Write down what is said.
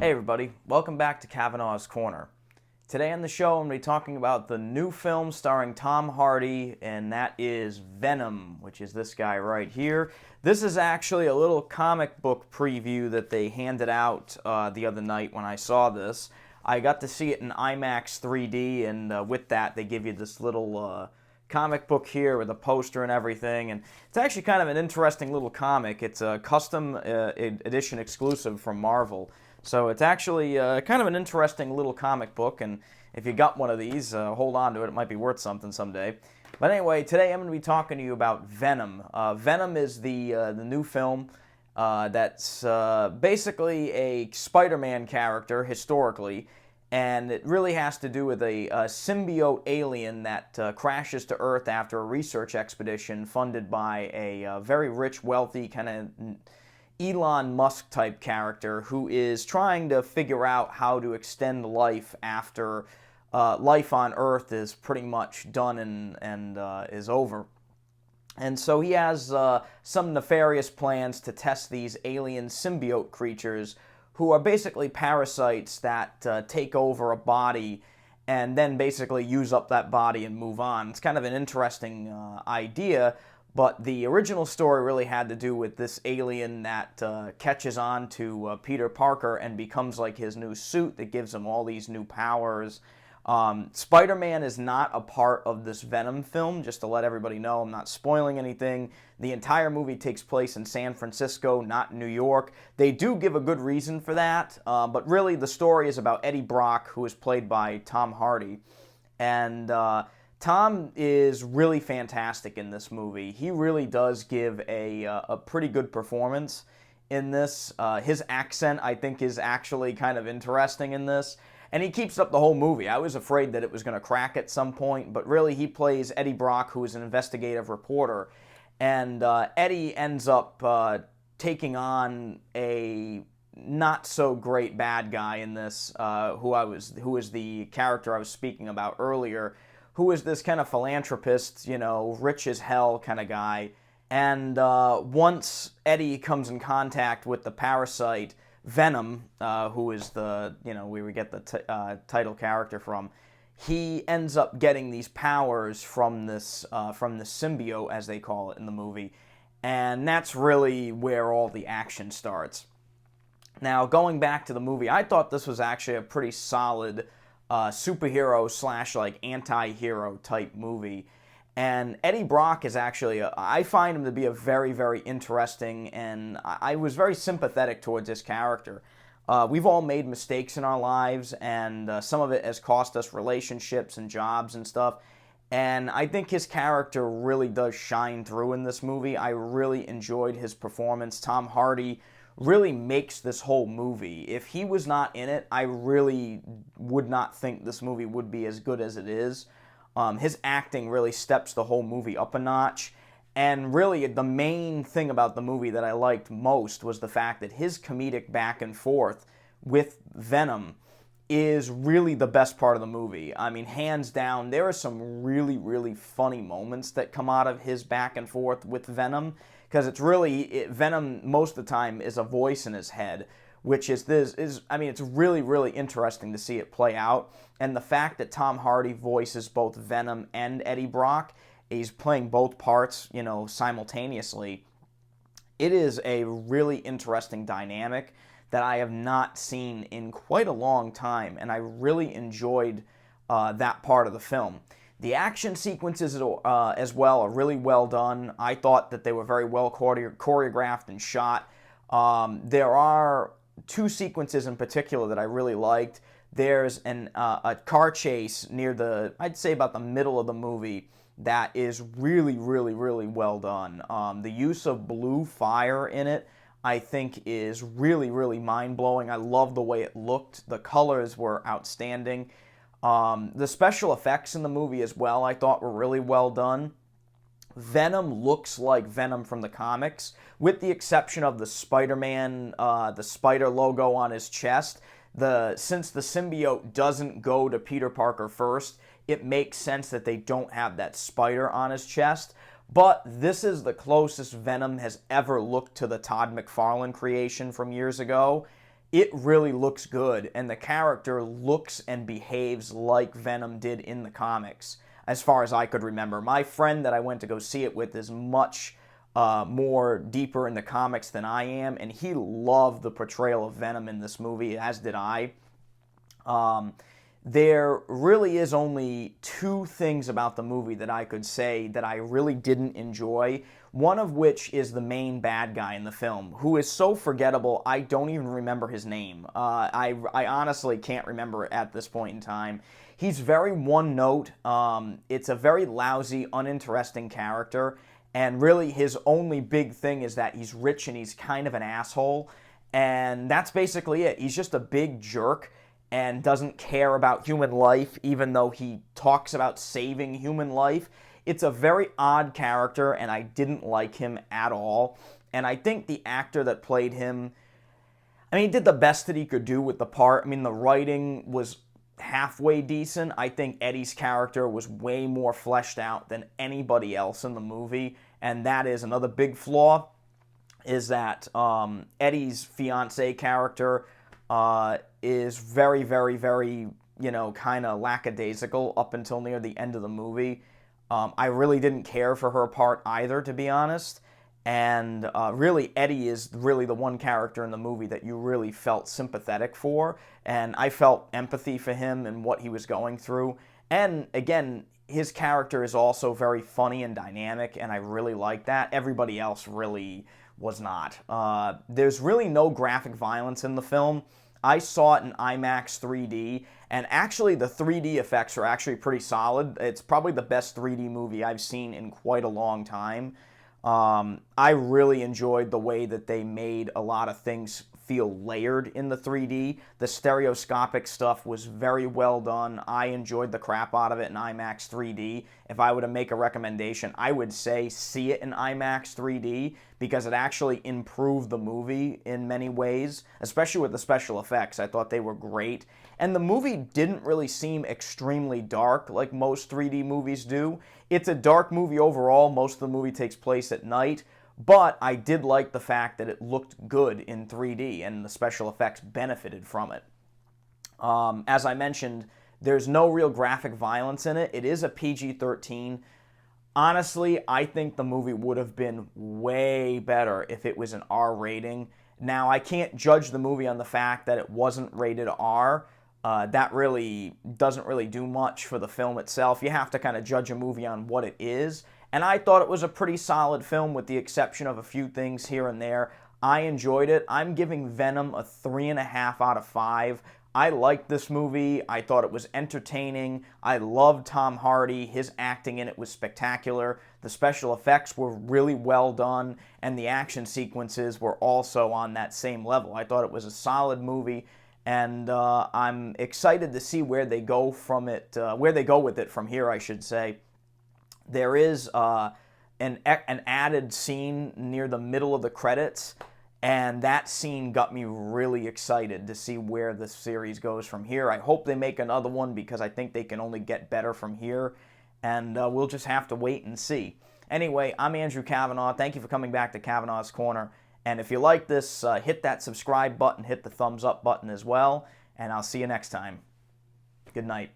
Hey everybody, welcome back to Cavanaugh's Corner. Today on the show I'm going to be talking about the new film starring Tom Hardy, and that is Venom, which is this guy right here. This is actually a little comic book preview that they handed out the other night when I saw this. I got to see it in IMAX 3D, and with that they give you this little comic book here with a poster and everything, and it's actually kind of an interesting little comic. It's a custom edition exclusive from Marvel. So it's actually kind of an interesting little comic book, and if you got one of these, hold on to it. It might be worth something someday. But anyway, today I'm going to be talking to you about Venom. Venom is the new film that's basically a Spider-Man character historically, and it really has to do with a symbiote alien that crashes to Earth after a research expedition funded by a very rich, wealthy kind of Elon Musk type character who is trying to figure out how to extend life after life on Earth is pretty much done and is over. And so he has some nefarious plans to test these alien symbiote creatures who are basically parasites that take over a body and then basically use up that body and move on. It's kind of an interesting idea. But the original story really had to do with this alien that catches on to Peter Parker and becomes like his new suit that gives him all these new powers. Spider-Man is not a part of this Venom film, just to let everybody know. I'm not spoiling anything. The entire movie takes place in San Francisco, not New York. They do give a good reason for that, but really the story is about Eddie Brock, who is played by Tom Hardy. And Tom is really fantastic in this movie. He really does give a pretty good performance in this. His accent, I think, is actually kind of interesting in this. And he keeps up the whole movie. I was afraid that it was going to crack at some point, but really he plays Eddie Brock, who is an investigative reporter. And Eddie ends up taking on a not so great bad guy in this, who is the character I was speaking about earlier, who is this kind of philanthropist, you know, rich as hell kind of guy. And once Eddie comes in contact with the parasite Venom, who is the, you know, where we get the title character from, he ends up getting these powers from this symbiote, as they call it in the movie. And that's really where all the action starts. Now, going back to the movie, I thought this was actually a pretty solid superhero slash like anti-hero type movie. And Eddie Brock is actually, I find him to be a very, very interesting, and I was very sympathetic towards this character. We've all made mistakes in our lives, and some of it has cost us relationships and jobs and stuff. And I think his character really does shine through in this movie. I really enjoyed his performance. Tom Hardy really makes this whole movie. If he was not in it, I really would not think this movie would be as good as it is. His acting really steps the whole movie up a notch. And really, the main thing about the movie that I liked most was the fact that his comedic back and forth with Venom is really the best part of the movie. I mean, hands down, there are some really, really funny moments that come out of his back and forth with Venom, because it's really, Venom most of the time is a voice in his head, which is it's really, really interesting to see it play out. And the fact that Tom Hardy voices both Venom and Eddie Brock, he's playing both parts, you know, simultaneously. It is a really interesting dynamic that I have not seen in quite a long time, and I really enjoyed that part of the film. The action sequences as well are really well done. I thought that they were very well choreographed and shot. There are two sequences in particular that I really liked. There's a car chase near I'd say about the middle of the movie that is really, really, really well done. The use of blue fire in it, I think, is really, really mind-blowing. I love the way it looked. The colors were outstanding. The special effects in the movie as well, I thought, were really well done. Venom looks like Venom from the comics, with the exception of the Spider-Man, the spider logo on his chest. Since the symbiote doesn't go to Peter Parker first, it makes sense that they don't have that spider on his chest. But this is the closest Venom has ever looked to the Todd McFarlane creation from years ago. it really looks good, and the character looks and behaves like Venom did in the comics, as far as I could remember. My friend that I went to go see it with is much more deeper in the comics than I am, and he loved the portrayal of Venom in this movie, as did I. There really is only two things about the movie that I could say that I really didn't enjoy, one of which is the main bad guy in the film, who is so forgettable I don't even remember his name. I honestly can't remember it at this point in time. He's very one-note. It's a very lousy, uninteresting character, and really his only big thing is that he's rich and he's kind of an asshole, and that's basically it. He's just a big jerk and doesn't care about human life, even though he talks about saving human life. It's a very odd character, and I didn't like him at all. And I think the actor that played him, I mean, he did the best that he could do with the part. I mean, the writing was halfway decent. I think Eddie's character was way more fleshed out than anybody else in the movie, and that is another big flaw, is that Eddie's fiance character is very, very, very, kind of lackadaisical up until near the end of the movie. I really didn't care for her part either, to be honest. And really, Eddie is really the one character in the movie that you really felt sympathetic for. And I felt empathy for him and what he was going through. And again, his character is also very funny and dynamic, and I really like that. Everybody else really was not. There's really no graphic violence in the film. I saw it in IMAX 3D, and actually the 3D effects are actually pretty solid. It's probably the best 3D movie I've seen in quite a long time. I really enjoyed the way that they made a lot of things feel layered in the 3D. The stereoscopic stuff was very well done. I enjoyed the crap out of it in IMAX 3D. If I were to make a recommendation, I would say see it in IMAX 3D because it actually improved the movie in many ways, especially with the special effects. I thought they were great. And the movie didn't really seem extremely dark like most 3D movies do. It's a dark movie overall. Most of the movie takes place at night. But I did like the fact that it looked good in 3D and the special effects benefited from it. As I mentioned, there's no real graphic violence in it. It is a PG-13. Honestly, I think the movie would have been way better if it was an R rating. Now, I can't judge the movie on the fact that it wasn't rated R. That really doesn't really do much for the film itself. You have to kind of judge a movie on what it is. And I thought it was a pretty solid film with the exception of a few things here and there. I enjoyed it. I'm giving Venom a 3.5 out of 5. I liked this movie. I thought it was entertaining. I loved Tom Hardy. His acting in it was spectacular. The special effects were really well done, and the action sequences were also on that same level. I thought it was a solid movie, and I'm excited to see where they go from it, where they go with it from here, I should say. There is an added scene near the middle of the credits, and that scene got me really excited to see where the series goes from here. I hope they make another one because I think they can only get better from here, and we'll just have to wait and see. Anyway, I'm Andrew Cavanaugh. Thank you for coming back to Cavanaugh's Corner, and if you like this, hit that subscribe button, hit the thumbs up button as well, and I'll see you next time. Good night.